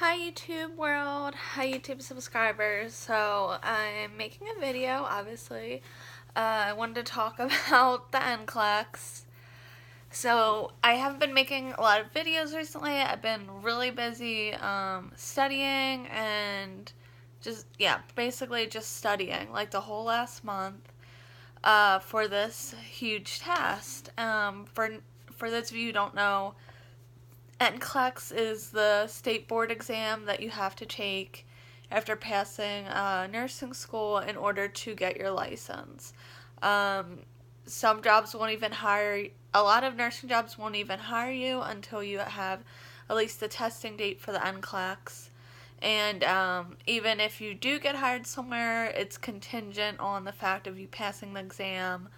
Hi YouTube world, hi YouTube subscribers. So I'm making a video, obviously. I wanted to talk about the Nclex. So I haven't been making a lot of videos recently. I've been really busy studying and basically just studying like the whole last month for this huge test. For those of you who don't know, Nclex is the state board exam that you have to take after passing nursing school in order to get your license. Um, some jobs won't even hire, a lot of nursing jobs won't even hire you until you have at least the testing date for the Nclex. And even if you do get hired somewhere, it's contingent on the fact of you passing the exam.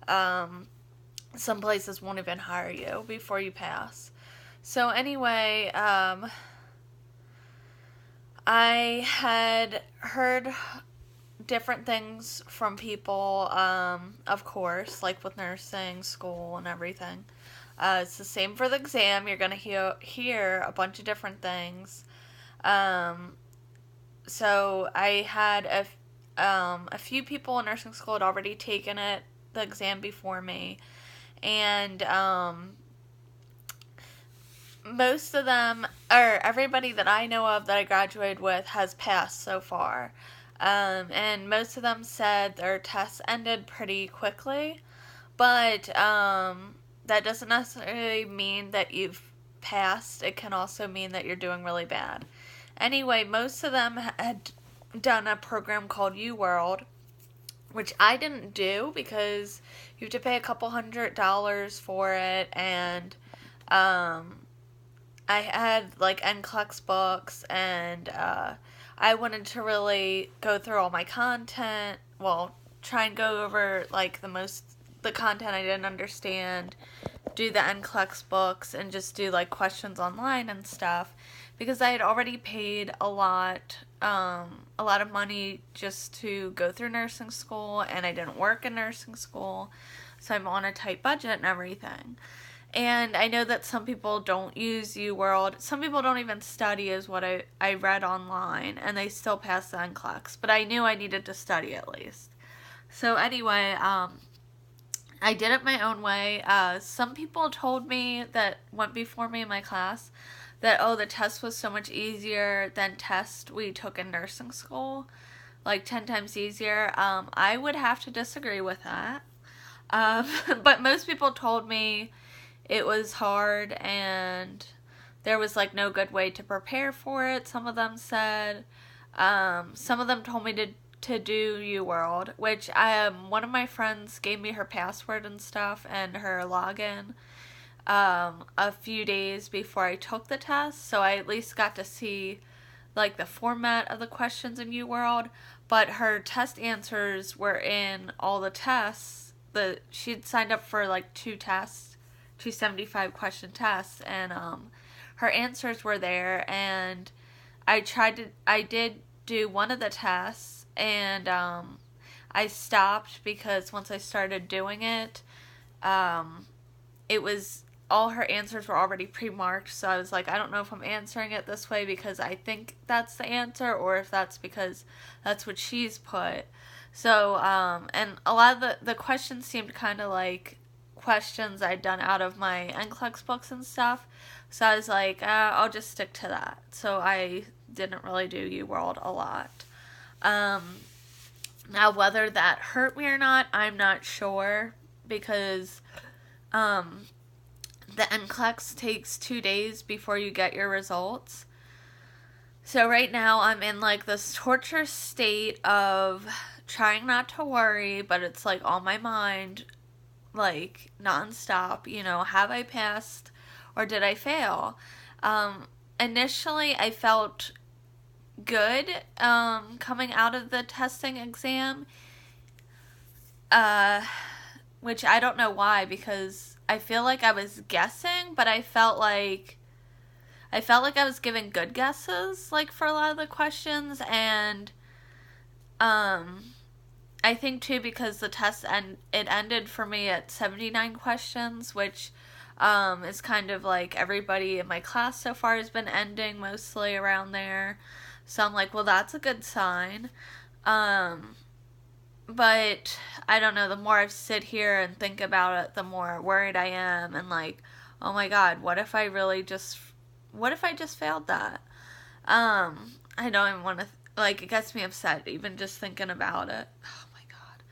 Some places won't even hire you before you pass. So anyway, I had heard different things from people, of course, like with nursing school and everything. It's the same for the exam. You're going to hear a bunch of different things. So I had a few people in nursing school had already taken the exam before me. And most of them, or everybody that I know of that I graduated with, has passed so far. And most of them said their tests ended pretty quickly, but that doesn't necessarily mean that you've passed. It can also mean that you're doing really bad. Anyway, most of them had done a program called UWorld, which I didn't do because you have to pay a couple $100 for it, and I had like Nclex books, and I wanted to really go through all my content. Well, try and go over like the content I didn't understand, do the Nclex books, and just do like questions online and stuff, because I had already paid a lot of money just to go through nursing school, and I didn't work in nursing school, so I'm on a tight budget and everything. And I know that some people don't use UWorld. Some people don't even study, is what I read online, and they still pass the Nclex. But I knew I needed to study at least. So anyway, I did it my own way. Some people told me that went before me in my class that, the test was so much easier than tests we took in nursing school. Like 10 times easier. I would have to disagree with that. But most people told me it was hard and there was like no good way to prepare for it, some of them said. Some of them told me to do UWorld, which one of my friends gave me her password and stuff and her login a few days before I took the test, so I at least got to see like the format of the questions in UWorld, but her test answers were in all the tests. She'd signed up for like two 75 question tests, and her answers were there, and I did do one of the tests, and I stopped because once I started doing it, it was all her answers were already pre-marked, so I was like, I don't know if I'm answering it this way because I think that's the answer, or if that's because that's what she's put. So, and a lot of the questions seemed kind of like questions I'd done out of my Nclex books and stuff, so I was like, I'll just stick to that. So I didn't really do UWorld a lot. Now whether that hurt me or not, I'm not sure, because the Nclex takes 2 days before you get your results. So right now I'm in like this torture state of trying not to worry, but it's like on my mind, like nonstop, have I passed or did I fail? Initially I felt good coming out of the testing exam, which I don't know why, because I feel like I was guessing, but I felt like I was giving good guesses, like for a lot of the questions, and I think too because the test it ended for me at 79 questions, which It's kind of like everybody in my class so far has been ending mostly around there. So I'm like, well, that's a good sign. But I don't know, the more I sit here and think about it, the more worried I am, and like, oh my god, what if I just failed that? I don't even want to, like, it gets me upset even just thinking about it. Oh my god.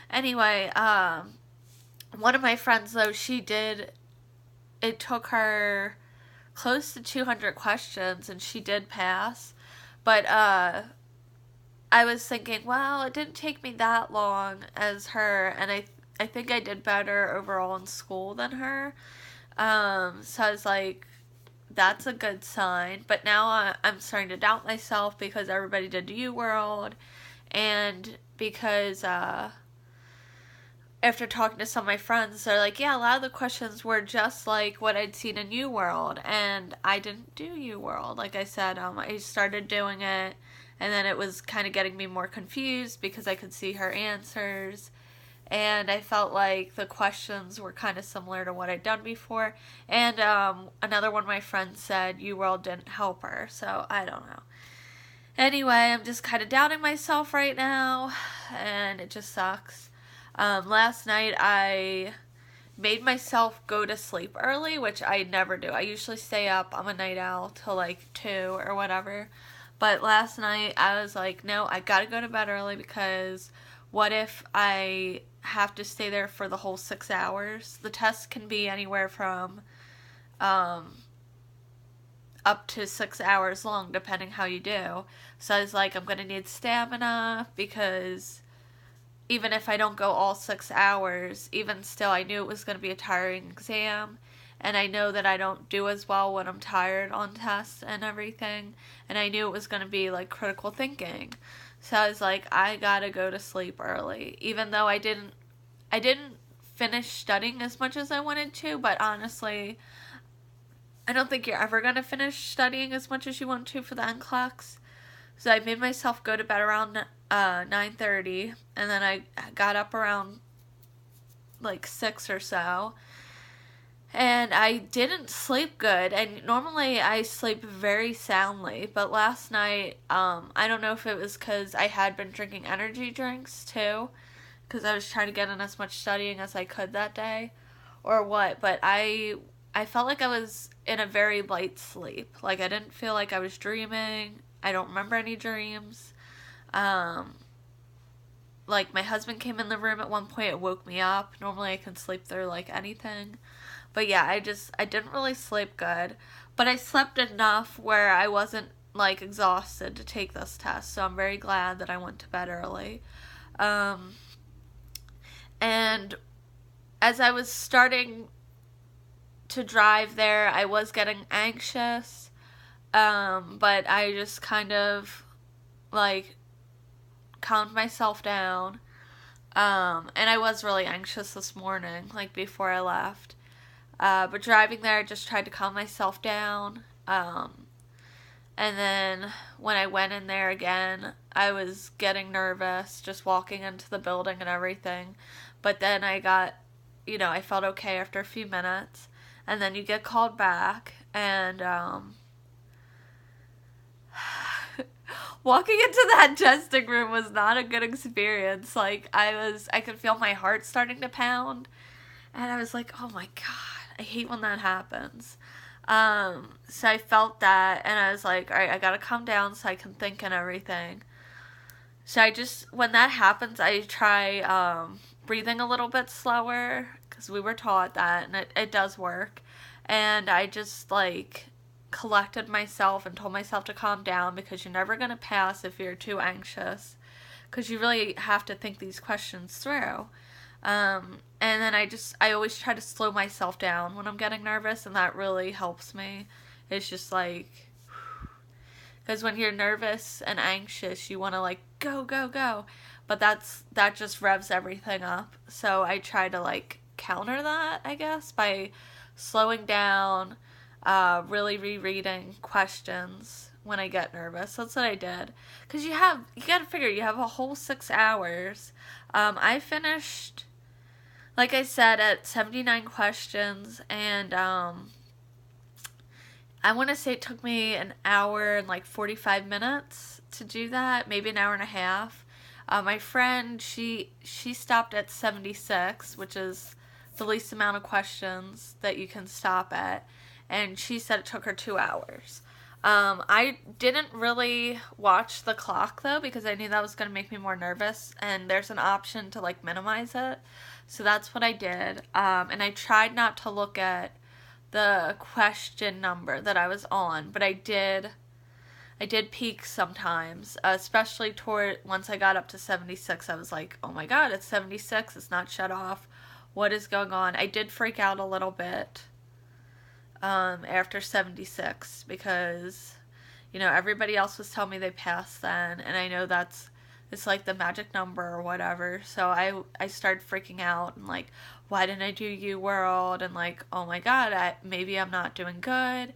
Anyway, one of my friends though, it took her close to 200 questions and she did pass. But I was thinking, well, it didn't take me that long as her, and I think I did better overall in school than her. So I was like, that's a good sign. But now I'm starting to doubt myself because everybody did U World, and because after talking to some of my friends, they're like, yeah, a lot of the questions were just like what I'd seen in U World, and I didn't do U World. Like I said, I started doing it, and then it was kind of getting me more confused because I could see her answers, and I felt like the questions were kind of similar to what I'd done before. And another one of my friends said U World didn't help her, so I don't know. Anyway, I'm just kind of doubting myself right now, and it just sucks. Last night I made myself go to sleep early, which I never do. I usually stay up. I'm a night owl till like 2 or whatever. But last night I was like, no, I gotta go to bed early because what if I have to stay there for the whole 6 hours? The test can be anywhere from up to 6 hours long, depending how you do. So I was like, I'm gonna need stamina because even if I don't go all 6 hours, even still, I knew it was going to be a tiring exam. And I know that I don't do as well when I'm tired on tests and everything. And I knew it was going to be like critical thinking. So I was like, I gotta go to sleep early. Even though I didn't finish studying as much as I wanted to. But honestly, I don't think you're ever going to finish studying as much as you want to for the Nclex. So I made myself go to bed around 9:30, and then I got up around like 6 or so, and I didn't sleep good. And normally I sleep very soundly, but last night I don't know if it was because I had been drinking energy drinks too, because I was trying to get in as much studying as I could that day, or what. But I felt like I was in a very light sleep. Like I didn't feel like I was dreaming. I don't remember any dreams. Like my husband came in the room at one point, it woke me up. Normally I can sleep through like anything. But yeah, I didn't really sleep good. But I slept enough where I wasn't like exhausted to take this test. So I'm very glad that I went to bed early. And as I was starting to drive there, I was getting anxious. But I just kind of like calmed myself down. And I was really anxious this morning, like before I left. But driving there, I just tried to calm myself down. And then when I went in there again, I was getting nervous just walking into the building and everything. But then I felt okay after a few minutes. And then you get called back, and walking into that testing room was not a good experience. Like, I could feel my heart starting to pound, and I was like, oh my god, I hate when that happens. So I felt that, and I was like, alright, I gotta calm down so I can think and everything. So when that happens, I try, breathing a little bit slower, because we were taught that, and it does work. And I just, like, collected myself and told myself to calm down, because you're never going to pass if you're too anxious, because you really have to think these questions through. And then I always try to slow myself down when I'm getting nervous, and that really helps me. It's just like, because when you're nervous and anxious, you want to like go, go, go, but that just revs everything up. So I try to like counter that, I guess, by slowing down, really rereading questions when I get nervous. That's what I did. Because you gotta figure, you have a whole 6 hours. I finished like I said, at 79 questions, and I want to say it took me an hour and like 45 minutes to do that, maybe an hour and a half. My friend, she stopped at 76, which is the least amount of questions that you can stop at, and she said it took her 2 hours. I didn't really watch the clock though, because I knew that was going to make me more nervous, and there's an option to like minimize it, so that's what I did. And I tried not to look at the question number that I was on, but I did peak sometimes, especially toward once I got up to 76. I was like, oh my god, it's 76, it's not shut off, what is going on? I did freak out a little bit after 76, because everybody else was telling me they passed then, and I know it's like the magic number or whatever. So I started freaking out and like, why didn't I do U World? And like, oh my god, maybe I'm not doing good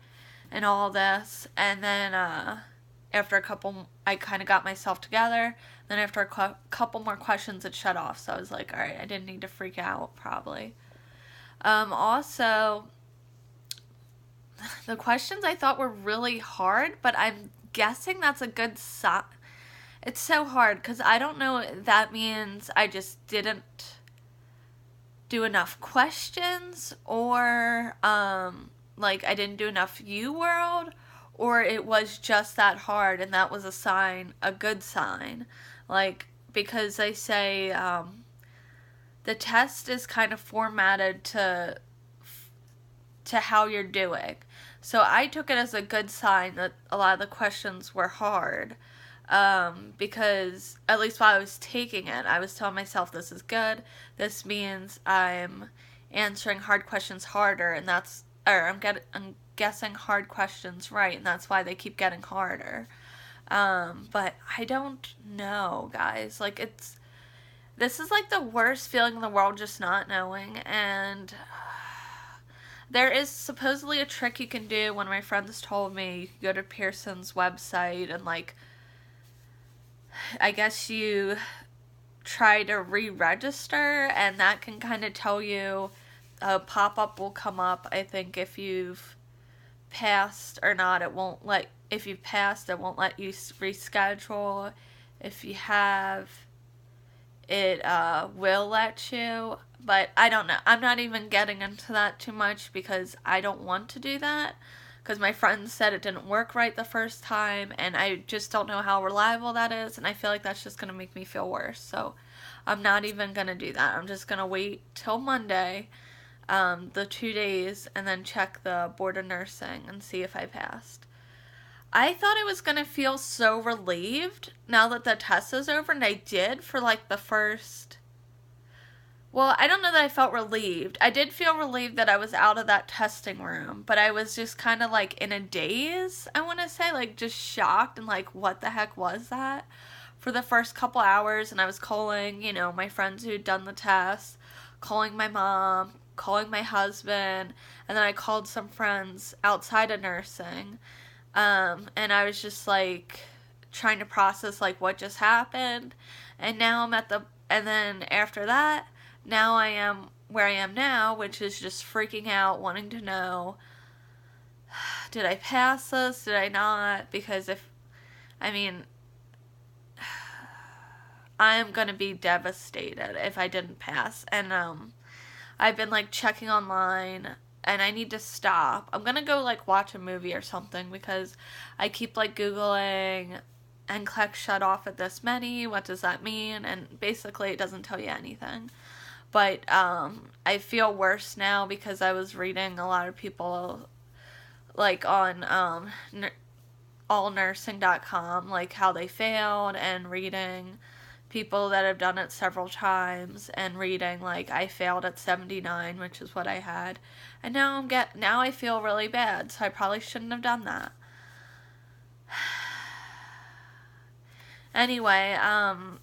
and all this. And then after a couple, I kind of got myself together. Then after a couple more questions, it shut off. So I was like, all right, I didn't need to freak out probably. Also, the questions I thought were really hard, but I'm guessing that's a good sign. It's so hard because I don't know if that means I just didn't do enough questions, or like I didn't do enough U World, or it was just that hard and that was a good sign. Like, because they say the test is kind of formatted to how you're doing. So I took it as a good sign that a lot of the questions were hard. Because at least while I was taking it, I was telling myself, this is good. This means I'm answering hard questions harder, and I'm guessing hard questions right, and that's why they keep getting harder. But I don't know, guys. Like, this is like the worst feeling in the world, just not knowing. And there is supposedly a trick you can do. One of my friends told me you can go to Pearson's website and like, I guess you try to re-register, and that can kind of tell you, a pop-up will come up. I think if you've passed or not, if you've passed, it won't let you reschedule. If you have, it will let you, but I don't know. I'm not even getting into that too much because I don't want to do that. Because my friend said it didn't work right the first time, and I just don't know how reliable that is, and I feel like that's just going to make me feel worse. So I'm not even going to do that. I'm just going to wait till Monday, the 2 days, and then check the Board of Nursing and see if I passed. I thought I was going to feel so relieved now that the test is over, and I did for like the first... Well, I don't know that I felt relieved. I did feel relieved that I was out of that testing room, but I was just kind of like in a daze, I want to say, like just shocked and like, what the heck was that? For the first couple hours, and I was calling, my friends who'd done the test, calling my mom, calling my husband, and then I called some friends outside of nursing, and I was just like trying to process like what just happened, and now and then after that, now I am where I am now, which is just freaking out, wanting to know, did I pass this? Did I not? Because I am going to be devastated if I didn't pass. And I've been like checking online, and I need to stop. I'm going to go like watch a movie or something, because I keep like Googling, Nclex shut off at this many, what does that mean? And basically it doesn't tell you anything. But I feel worse now because I was reading a lot of people like on allnursing.com, like how they failed, and reading people that have done it several times, and reading like I failed at 79, which is what I had. And now I feel really bad, so I probably shouldn't have done that. Anyway, I'm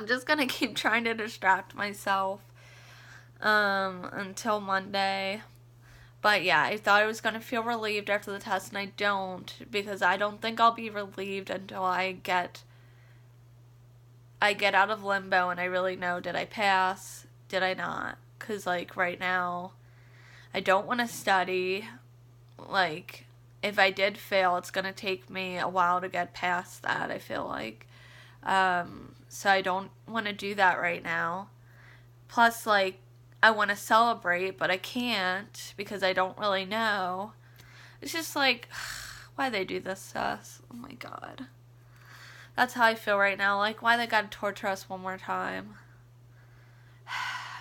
just gonna keep trying to distract myself until Monday. But yeah, I thought I was gonna feel relieved after the test, and I don't, because I don't think I'll be relieved until I get out of limbo and I really know, did I pass? did I not? Because, like, right now, I don't want to study. Like, if I did fail, it's going to take me a while to get past that, I feel like. So I don't want to do that right now. Plus, like, I want to celebrate, but I can't because I don't really know. It's just like, why they do this to us? Oh my god. That's how I feel right now. Like, why they gotta torture us one more time?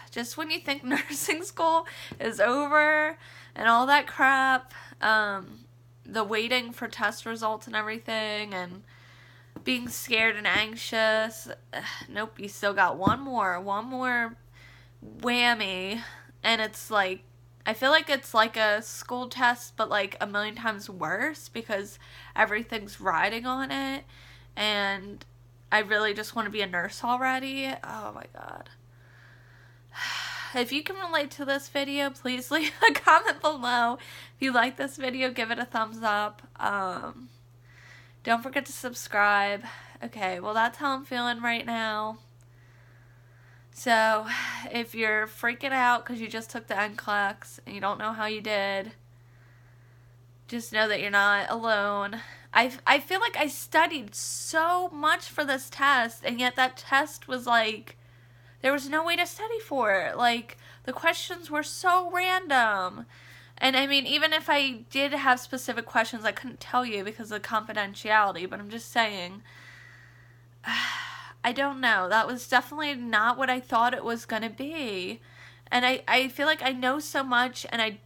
Just when you think nursing school is over and all that crap, the waiting for test results and everything, and being scared and anxious. Nope, you still got one more whammy, and it's like, I feel like it's like a school test, but like a million times worse because everything's riding on it, and I really just want to be a nurse already. Oh my god. If you can relate to this video, please leave a comment below. If you like this video, give it a thumbs up. Don't forget to subscribe. Okay, well, that's how I'm feeling right now. So, if you're freaking out because you just took the Nclex and you don't know how you did, just know that you're not alone. I feel like I studied so much for this test, and yet that test was like, there was no way to study for it. Like, the questions were so random. And I mean, even if I did have specific questions, I couldn't tell you because of confidentiality, but I'm just saying, I don't know. That was definitely not what I thought it was going to be. And I feel like I know so much, and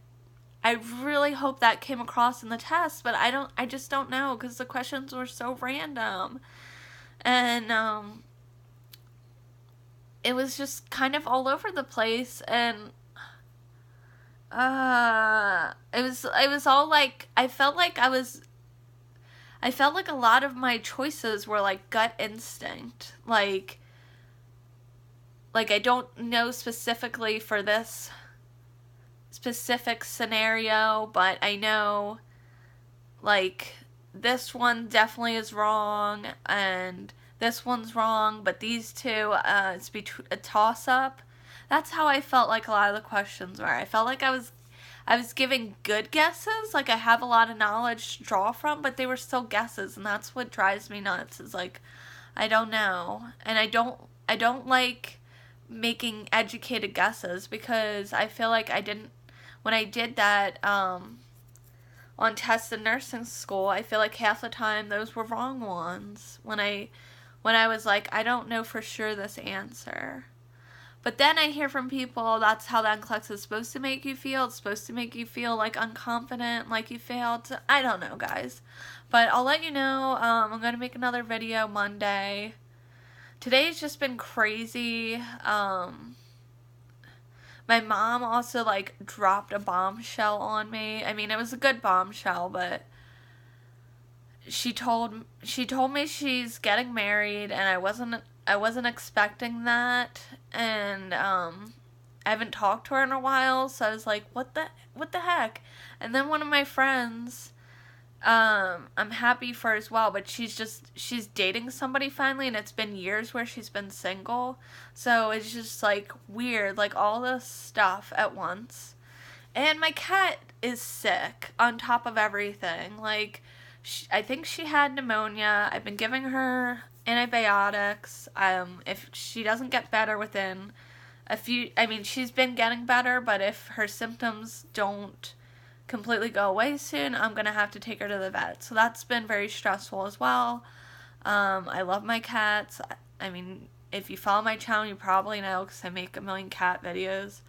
I really hope that came across in the test, but I just don't know because the questions were so random. And it was just kind of all over the place, and it was all like, I felt like a lot of my choices were like gut instinct. Like I don't know specifically for this specific scenario, but I know like this one definitely is wrong and this one's wrong, but these two, it's a toss-up. That's how I felt like a lot of the questions were. I felt like I was giving good guesses, like I have a lot of knowledge to draw from, but they were still guesses, and that's what drives me nuts, is like, I don't know. And I don't like making educated guesses, because I feel like when I did that, on tests in nursing school, I feel like half the time those were wrong ones, when I was like, I don't know for sure this answer. But then I hear from people, that's how the Nclex is supposed to make you feel. It's supposed to make you feel like unconfident, like you failed. I don't know, guys. But I'll let you know. I'm going to make another video Monday. Today's just been crazy. My mom also, like, dropped a bombshell on me. I mean, it was a good bombshell, but she told me she's getting married, and I wasn't expecting that, and I haven't talked to her in a while, so I was like, what the heck? And then one of my friends, I'm happy for as well, but she's dating somebody finally, and it's been years where she's been single, so it's just like weird, like all this stuff at once. And my cat is sick on top of everything. Like, I think she had pneumonia. I've been giving her antibiotics. If she doesn't get better within she's been getting better, but if her symptoms don't completely go away soon, I'm gonna have to take her to the vet. So that's been very stressful as well. I love my cats. I mean, if you follow my channel, you probably know, because I make a million cat videos.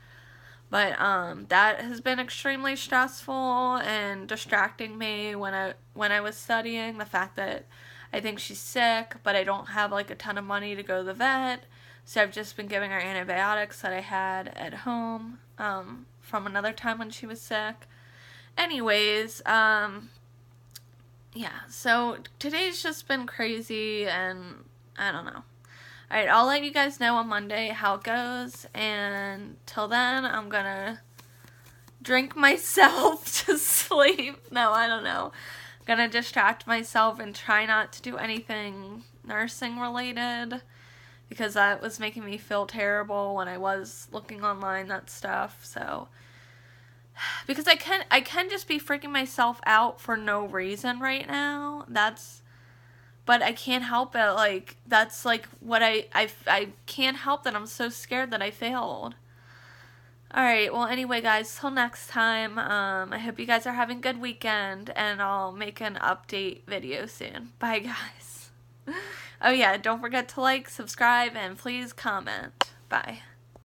But that has been extremely stressful and distracting me when I was studying. The fact that I think she's sick, but I don't have like a ton of money to go to the vet, so I've just been giving her antibiotics that I had at home from another time when she was sick. Anyways, yeah, so today's just been crazy, and I don't know. Alright, I'll let you guys know on Monday how it goes, and till then, I'm gonna drink myself to sleep. No, I don't know. I'm gonna distract myself and try not to do anything nursing related, because that was making me feel terrible when I was looking online, that stuff. So because I can just be freaking myself out for no reason right now. But I can't help it. Like, that's like what I can't help that I'm so scared that I failed. Alright, well, anyway, guys, till next time, I hope you guys are having a good weekend, and I'll make an update video soon. Bye, guys. Oh, yeah, don't forget to like, subscribe, and please comment. Bye.